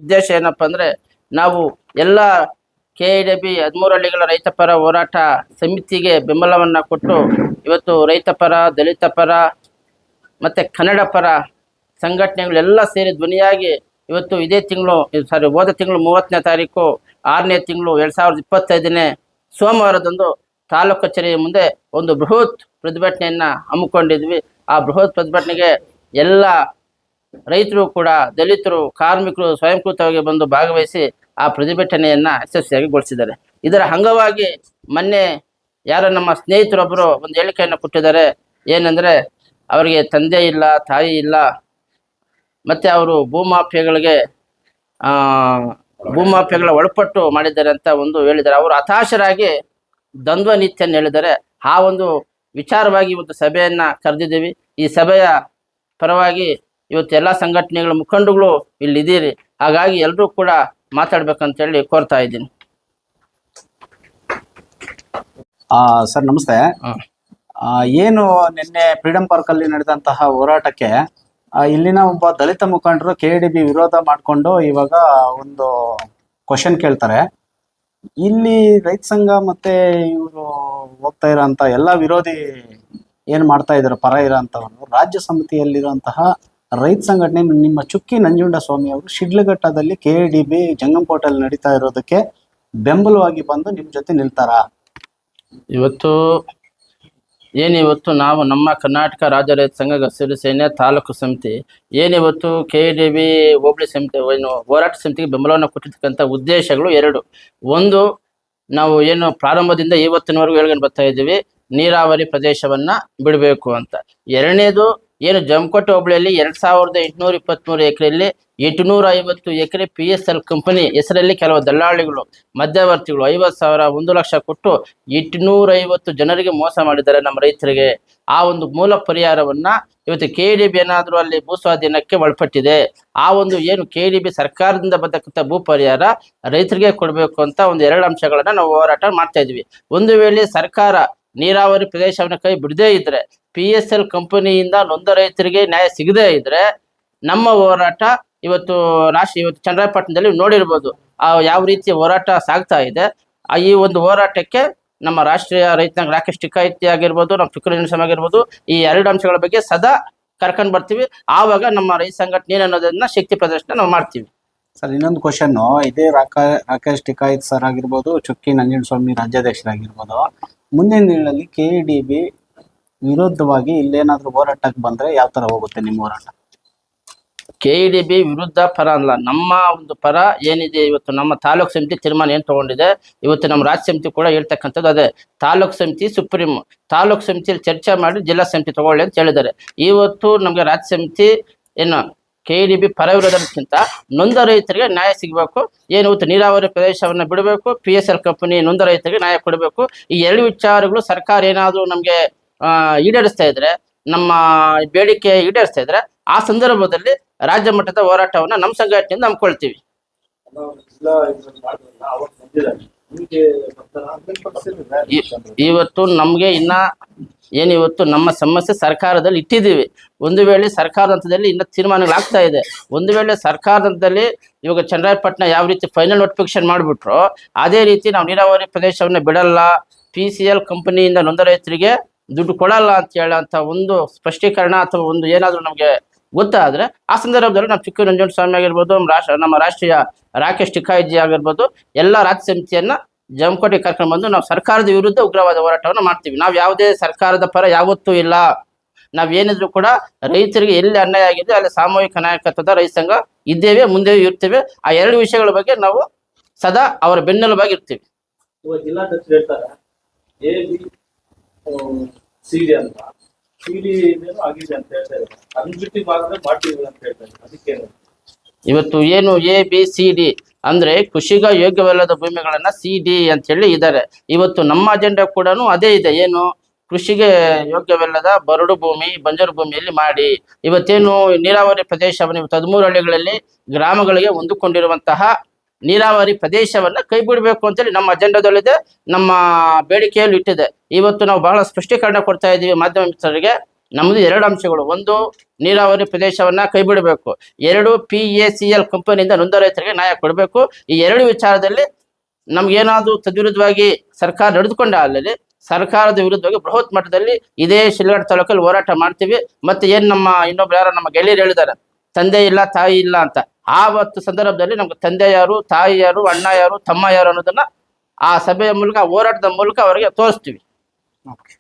ಉದ್ದೇಶ ಏನಪ್ಪ ಅಂದರೆ ನಾವು ಎಲ್ಲ KIDB 13 ಹಳ್ಳಿಗಳ ರೈತ ಪರ ಹೋರಾಟ ಸಮಿತಿಗೆ ಬೆಂಬಲವನ್ನು ಕೊಟ್ಟು ಇವತ್ತು ರೈತ ಪರ, ದಲಿತ ಪರ ಮತ್ತು ಕನ್ನಡ ಪರ ಸಂಘಟನೆಗಳೆಲ್ಲ ಸೇರಿ ಧ್ವನಿಯಾಗಿ ಇವತ್ತು ಇದೇ ತಿಂಗಳು ಹೋದ ತಿಂಗಳು 30ನೇ ತಾರೀಕು 6ನೇ ತಿಂಗಳು 2025ನೇ ಸೋಮವಾರದಂದು ತಾಲೂಕು ಕಚೇರಿಯ ಮುಂದೆ ಒಂದು ಬೃಹತ್ ಪ್ರತಿಭಟನೆಯನ್ನು ಹಮ್ಮಿಕೊಂಡಿದ್ವಿ. ಆ ಬೃಹತ್ ಪ್ರತಿಭಟನೆಗೆ ಎಲ್ಲ ರೈತರು ಕೂಡ, ದಲಿತರು, ಕಾರ್ಮಿಕರು ಸ್ವಯಂಕೃತವಾಗಿ ಬಂದು ಭಾಗವಹಿಸಿ ಆ ಪ್ರತಿಭಟನೆಯನ್ನು ಯಶಸ್ವಿಯಾಗಿಗೊಳಿಸಿದ್ದಾರೆ. ಇದರ ಅಂಗವಾಗಿ ಮೊನ್ನೆ ಯಾರೋ ನಮ್ಮ ಸ್ನೇಹಿತರೊಬ್ಬರು ಒಂದು ಹೇಳಿಕೆಯನ್ನು ಕೊಟ್ಟಿದ್ದಾರೆ. ಏನಂದರೆ ಅವರಿಗೆ ತಂದೆ ಇಲ್ಲ, ತಾಯಿ ಇಲ್ಲ, ಮತ್ತು ಅವರು ಭೂಮಾಫಿಯಾಗಳ ಒಳಪಟ್ಟು ಮಾಡಿದ್ದಾರೆ ಅಂತ ಒಂದು ಹೇಳಿದ್ದಾರೆ. ಅವರು ಹತಾಶರಾಗಿ ದ್ವಂದ್ವ ನೀತಿಯನ್ನು ಹೇಳಿದ್ದಾರೆ. ಆ ಒಂದು ವಿಚಾರವಾಗಿ ಇವತ್ತು ಸಭೆಯನ್ನು ಕರೆದಿದ್ದೀವಿ. ಈ ಸಭೆಯ ಪರವಾಗಿ ಇವತ್ತು ಎಲ್ಲ ಸಂಘಟನೆಗಳ ಮುಖಂಡಗಳು ಇಲ್ಲಿದ್ದೀರಿ. ಹಾಗಾಗಿ ಎಲ್ಲರೂ ಕೂಡ ಮಾತಾಡ್ಬೇಕಂತೇಳಿ ಕೋರ್ತಾ ಇದ್ದೀನಿ. ಸರ್ ನಮಸ್ತೆ. ಏನು ನಿನ್ನೆ ಫ್ರೀಡಂ ಪಾರ್ಕ್ ಅಲ್ಲಿ ನಡೆದಂತಹ ಹೋರಾಟಕ್ಕೆ ಇಲ್ಲಿನ ಒಬ್ಬ ದಲಿತ ಮುಖಂಡರು KIDB ವಿರೋಧ ಮಾಡಿಕೊಂಡು ಇವಾಗ ಒಂದು ಕ್ವಶನ್ ಕೇಳ್ತಾರೆ. ಇಲ್ಲಿ ರೈತ ಸಂಘ ಮತ್ತೆ ಇವರು ಹೋಗ್ತಾ ಇರೋಂಥ ಎಲ್ಲ ವಿರೋಧಿ ಏನು ಮಾಡ್ತಾ ಇದ್ದಾರೆ ಪರ ಇರೋಂಥವ್ರು, ರಾಜ್ಯ ಸಮಿತಿಯಲ್ಲಿರುವಂತಹ ರೈತ ಸಂಘಟನೆ ನಿಮ್ಮ ಚುಕ್ಕಿ ನಂಜುಂಡಸ್ವಾಮಿ ಅವರು ಶಿಡ್ಲಘಟ್ಟದಲ್ಲಿ KIDB ಜಂಗಂಕೋಟೆಯಲ್ಲಿ ನಡೀತಾ ಇರೋದಕ್ಕೆ ಬೆಂಬಲವಾಗಿ ಬಂದು ನಿಮ್ಮ ಜೊತೆ ನಿಲ್ತಾರಾ? ಏನಿವತ್ತು ನಾವು ನಮ್ಮ ಕರ್ನಾಟಕ ರಾಜ್ಯ ರೈತ ಸಂಘ ಹಸಿರು ಸೇನೆ ತಾಲೂಕು ಸಮಿತಿ ಏನಿವತ್ತು KIDB ಹೋಬಳಿ ಸಮಿತಿ ಹೋರಾಟ ಸಮಿತಿಗೆ ಬೆಂಬಲವನ್ನು ಕೊಟ್ಟಿರ್ತಕ್ಕಂಥ ಉದ್ದೇಶಗಳು ಎರಡು. ಒಂದು, ನಾವು ಏನು ಪ್ರಾರಂಭದಿಂದ ಇವತ್ತಿನವರೆಗೂ ಹೇಳ್ಕೊಂಡು ಬರ್ತಾ ಇದ್ದೀವಿ, ನೀರಾವರಿ ಪ್ರದೇಶವನ್ನ ಬಿಡಬೇಕು ಅಂತ. ಎರಡನೇದು, ಏನು ಜಮಕೋಟೆ ಹೋಬಳಿಯಲ್ಲಿ 2823 ಎಕರೆಯಲ್ಲಿ 850 ಎಕರೆ PSL ಕಂಪನಿ ಹೆಸರಲ್ಲಿ ಕೆಲವು ದಲ್ಲಾಳಿಗಳು, ಮಧ್ಯವರ್ತಿಗಳು 50,000 1 ಲಕ್ಷ ಕೊಟ್ಟು 850 ಜನರಿಗೆ ಮೋಸ ಮಾಡಿದ್ದಾರೆ ನಮ್ಮ ರೈತರಿಗೆ. ಆ ಒಂದು ಮೂಲ ಪರಿಹಾರವನ್ನ ಇವತ್ತು KIDB ಏನಾದರೂ ಅಲ್ಲಿ ಭೂಸ್ವಾಧೀನಕ್ಕೆ ಒಳಪಟ್ಟಿದೆ, ಆ ಒಂದು ಏನು KIDB ಸರ್ಕಾರದಿಂದ ಬರ್ತಕ್ಕಂಥ ಭೂ ಪರಿಹಾರ ರೈತರಿಗೆ ಕೊಡಬೇಕು ಅಂತ ಒಂದು 2 ಅಂಶಗಳನ್ನ ನಾವು ಹೋರಾಟ ಮಾಡ್ತಾ ಇದ್ವಿ. ಒಂದು ವೇಳೆ ಸರ್ಕಾರ ನೀರಾವರಿ ಪ್ರದೇಶವನ್ನು ಕೈ ಬಿಡದೇ ಇದ್ರೆ, PSL ಕಂಪನಿಯಿಂದ ನೊಂದ ರೈತರಿಗೆ ನ್ಯಾಯ ಸಿಗದೇ ಇದ್ರೆ, ನಮ್ಮ ಹೋರಾಟ ಇವತ್ತು ಚನ್ನರಾಯಪಟ್ಟಣದಲ್ಲಿ ನೋಡಿರ್ಬೋದು ಯಾವ ರೀತಿ ಹೋರಾಟ ಸಾಗ್ತಾ ಇದೆ. ಈ ಒಂದು ಹೋರಾಟಕ್ಕೆ ನಮ್ಮ ರಾಷ್ಟ್ರೀಯ ರೈತ ರಾಕೇಶ್ ಟಿಕಾಯಿತಿ ಆಗಿರ್ಬೋದು, ನಮ್ಮ ಚುಕ್ಕಿ ಆಗಿರ್ಬೋದು, ಈ 2 ಅಂಶಗಳ ಬಗ್ಗೆ ಸದಾ ಕರ್ಕೊಂಡು ಬರ್ತೀವಿ. ಆವಾಗ ನಮ್ಮ ರೈತ ಸಂಘಟನೆ ಅನ್ನೋದನ್ನ ಶಕ್ತಿ ಪ್ರದರ್ಶನ ನಾವು ಮಾಡ್ತೀವಿ. ಸರ್, ಇನ್ನೊಂದು ಕ್ವಶನ್, ಇದೇ ರಾಕೇಶ್ ಟಿಕಾಯಿತ್ ಸರ್ ಆಗಿರ್ಬೋದು, ಚುಕ್ಕಿ ನಂಜುಂಡಸ್ವಾಮಿ ರಾಜ್ಯಾಧ್ಯಕ್ಷರಾಗಿರ್ಬೋದು, ಮುಂದಿನ ದಿನಗಳಲ್ಲಿ KIDB ವಿರುದ್ಧವಾಗಿ ಇಲ್ಲೇನಾದ್ರೂ ಹೋರಾಟಕ್ಕೆ ಬಂದ್ರೆ ಯಾವ ತರ ಹೋಗುತ್ತೆ ನಿಮ್ಮ ಹೋರಾಟ? KIDB ವಿರುದ್ಧ ಪರ ಅಲ್ಲ, ನಮ್ಮ ಒಂದು ಪರ ಏನಿದೆ. ಇವತ್ತು ನಮ್ಮ ತಾಲೂಕು ಸಮಿತಿ ತೀರ್ಮಾನ ಏನು ತಗೊಂಡಿದೆ, ಇವತ್ತು ನಮ್ಮ ರಾಜ್ಯ ಸಮಿತಿ ಕೂಡ ಹೇಳ್ತಕ್ಕಂಥದ್ದು ಅದೇ. ತಾಲೂಕು ಸಮಿತಿ ಸುಪ್ರೀಂ, ತಾಲೂಕು ಸಮಿತಿಯಲ್ಲಿ ಚರ್ಚೆ ಮಾಡಿ ಜಿಲ್ಲಾ ಸಮಿತಿ ತಗೊಳ್ಳಿ ಅಂತ ಹೇಳಿದ್ದಾರೆ. ಇವತ್ತು ನಮಗೆ ರಾಜ್ಯ ಸಮಿತಿ ಏನು KIDB ಪರ ವಿರೋಧಕ್ಕಿಂತ ನೊಂದ ರೈತರಿಗೆ ನ್ಯಾಯ ಸಿಗಬೇಕು, ಏನು ಇವತ್ತು ನೀರಾವರಿ ಪ್ರದೇಶವನ್ನು ಬಿಡಬೇಕು, PSL ಕಂಪನಿ ನೊಂದ ರೈತರಿಗೆ ನ್ಯಾಯ ಕೊಡಬೇಕು. ಈ 2 ವಿಚಾರಗಳು ಸರ್ಕಾರ ಏನಾದರೂ ನಮಗೆ ಈಡೇರಿಸ್ತಾ ಇದ್ರೆ, ನಮ್ಮ ಬೇಡಿಕೆ ಈಡೇರಿಸ್ತಾ ಇದ್ರೆ, ಆ ಸಂದರ್ಭದಲ್ಲಿ ರಾಜ್ಯ ಮಟ್ಟದ ಹೋರಾಟವನ್ನು ನಮ್ಮ ಸಂಘಟನೆಯಿಂದ ಹಮ್ಮಿಕೊಳ್ತೀವಿ. ಇವತ್ತು ನಮಗೆ ಇವತ್ತು ನಮ್ಮ ಸಮಸ್ಯೆ ಸರ್ಕಾರದಲ್ಲಿ ಇಟ್ಟಿದ್ದೀವಿ. ಒಂದು ವೇಳೆ ಸರ್ಕಾರದ ಹಂತದಲ್ಲಿ ಇನ್ನ ತೀರ್ಮಾನಗಳಾಗ್ತಾ ಇದೆ. ಒಂದು ವೇಳೆ ಸರ್ಕಾರದ ಹಂತದಲ್ಲಿ ಇವಾಗ ಚನ್ನರಾಯಪಟ್ಟಣ ಯಾವ ರೀತಿ ಫೈನಲ್ ನೋಟಿಫಿಕೇಶನ್ ಮಾಡಿಬಿಟ್ರು, ಅದೇ ರೀತಿ ನಾವು ನೀರಾವರಿ ಪ್ರದೇಶವನ್ನು ಬಿಡಲ್ಲ, PCL ಕಂಪನಿಯಿಂದ ನೊಂದ ರೈತರಿಗೆ ದುಡ್ಡು ಕೊಡಲ್ಲ ಅಂತ ಹೇಳೋಂಥ ಒಂದು ಸ್ಪಷ್ಟೀಕರಣ ಅಥವಾ ಒಂದು ಏನಾದರೂ ನಮಗೆ ಗೊತ್ತಾದರೆ, ಆ ಸಂದರ್ಭದಲ್ಲಿ ನಮ್ಮ ಚುಕ್ಕಿ ನಂಜುಂಡಸ್ವಾಮಿ ಆಗಿರ್ಬೋದು, ನಮ್ಮ ರಾಷ್ಟ್ರೀಯ ರಾಕೇಶ್ ಟಿಕಾಯಿಜಿ ಆಗಿರ್ಬೋದು, ಎಲ್ಲ ರಾಜ್ಯ ಸಮಿತಿಯನ್ನು ಜಮಕೋಟೆ ಕರ್ಕೊಂಡು ಬಂದು ನಾವು ಸರ್ಕಾರದ ವಿರುದ್ಧ ಉಗ್ರವಾದ ಹೋರಾಟವನ್ನು ಮಾಡ್ತೀವಿ. ನಾವು ಯಾವುದೇ ಸರ್ಕಾರದ ಪರ ಯಾವತ್ತೂ ಇಲ್ಲ. ನಾವೇನಿದ್ರು ಕೂಡ ರೈತರಿಗೆ ಎಲ್ಲಿ ಅನ್ಯಾಯ ಆಗಿದೆ ಅಲ್ಲಿ ಸಾಮೂಹಿಕ ನಾಯಕತ್ವದ ರೈತ ಸಂಘ ಇದ್ದೇವೆ, ಮುಂದೆ ಇರ್ತೇವೆ. ಆ 2 ವಿಷಯಗಳ ಬಗ್ಗೆ ನಾವು ಸದಾ ಅವರ ಬೆನ್ನೆಲುಬಾಗಿ ಇರ್ತೀವಿ. ಇವತ್ತು ಏನು ABCD ಅಂದ್ರೆ ಕೃಷಿಗ ಯೋಗ್ಯವಲ್ಲದ ಭೂಮಿಗಳನ್ನ CD ಅಂತ ಹೇಳಿ ಇದ್ದಾರೆ. ಇವತ್ತು ನಮ್ಮ ಅಜೆಂಡಾ ಕೂಡ ಅದೇ ಇದೆ. ಏನು ಕೃಷಿಗೆ ಯೋಗ್ಯವಲ್ಲದ ಬರಡು ಭೂಮಿ, ಬಂಜರು ಭೂಮಿಯಲ್ಲಿ ಮಾಡಿ ಇವತ್ತೇನು ನೀರಾವರಿ ಪ್ರದೇಶವನ್ನು 13 ಹಳ್ಳಿಗಳಲ್ಲಿ ಗ್ರಾಮಗಳಿಗೆ ಹೊಂದಿಕೊಂಡಿರುವಂತಹ ನೀರಾವರಿ ಪ್ರದೇಶವನ್ನ ಕೈ ಬಿಡಬೇಕು ಅಂತೇಳಿ ನಮ್ಮ ಅಜೆಂಡಾದಲ್ಲಿದೆ, ನಮ್ಮ ಬೇಡಿಕೆಯಲ್ಲಿ ಇಟ್ಟಿದೆ. ಇವತ್ತು ನಾವು ಬಹಳ ಸ್ಪಷ್ಟೀಕರಣ ಕೊಡ್ತಾ ಇದ್ದೀವಿ ಮಾಧ್ಯಮ ಮಿತ್ರರಿಗೆ. ನಮ್ದು 2 ಅಂಶಗಳು. ಒಂದು, ನೀರಾವರಿ ಪ್ರದೇಶವನ್ನ ಕೈ ಬಿಡಬೇಕು. 2, PACL ಕಂಪನಿಯಿಂದ ನೊಂದ ರೈತರಿಗೆ ನ್ಯಾಯ ಕೊಡಬೇಕು. ಈ 2 ವಿಚಾರದಲ್ಲಿ ನಮ್ಗೇನಾದ್ರೂ ತದ್ವಿರುದ್ಧವಾಗಿ ಸರ್ಕಾರ ನಡೆದುಕೊಂಡ ಅಲ್ಲಿ ಸರ್ಕಾರದ ವಿರುದ್ಧವಾಗಿ ಬೃಹತ್ ಮಟ್ಟದಲ್ಲಿ ಇದೇ ಶಿಲ್ಘಟ್ಟ ತಾಲೂಕಲ್ಲಿ ಹೋರಾಟ ಮಾಡ್ತೀವಿ. ಮತ್ತೆ ಏನ್ ನಮ್ಮ ಇನ್ನೊಬ್ರು ಯಾರೋ ನಮ್ಮ ಗೆಳೆಯರು ಹೇಳಿದ್ದಾರೆ, ತಂದೆ ಇಲ್ಲ ತಾಯಿ ಇಲ್ಲ ಅಂತ. ಆವತ್ತು ಸಂದರ್ಭದಲ್ಲಿ ನಮ್ಗೆ ತಂದೆ ಯಾರು, ತಾಯಿ ಯಾರು, ಅಣ್ಣ ಯಾರು, ತಮ್ಮ ಯಾರು ಅನ್ನೋದನ್ನ ಆ ಸಭೆಯ ಮೂಲಕ, ಹೋರಾಟದ ಮೂಲಕ ಅವರಿಗೆ ತೋರಿಸ್ತೀವಿ. ಓಕೆ.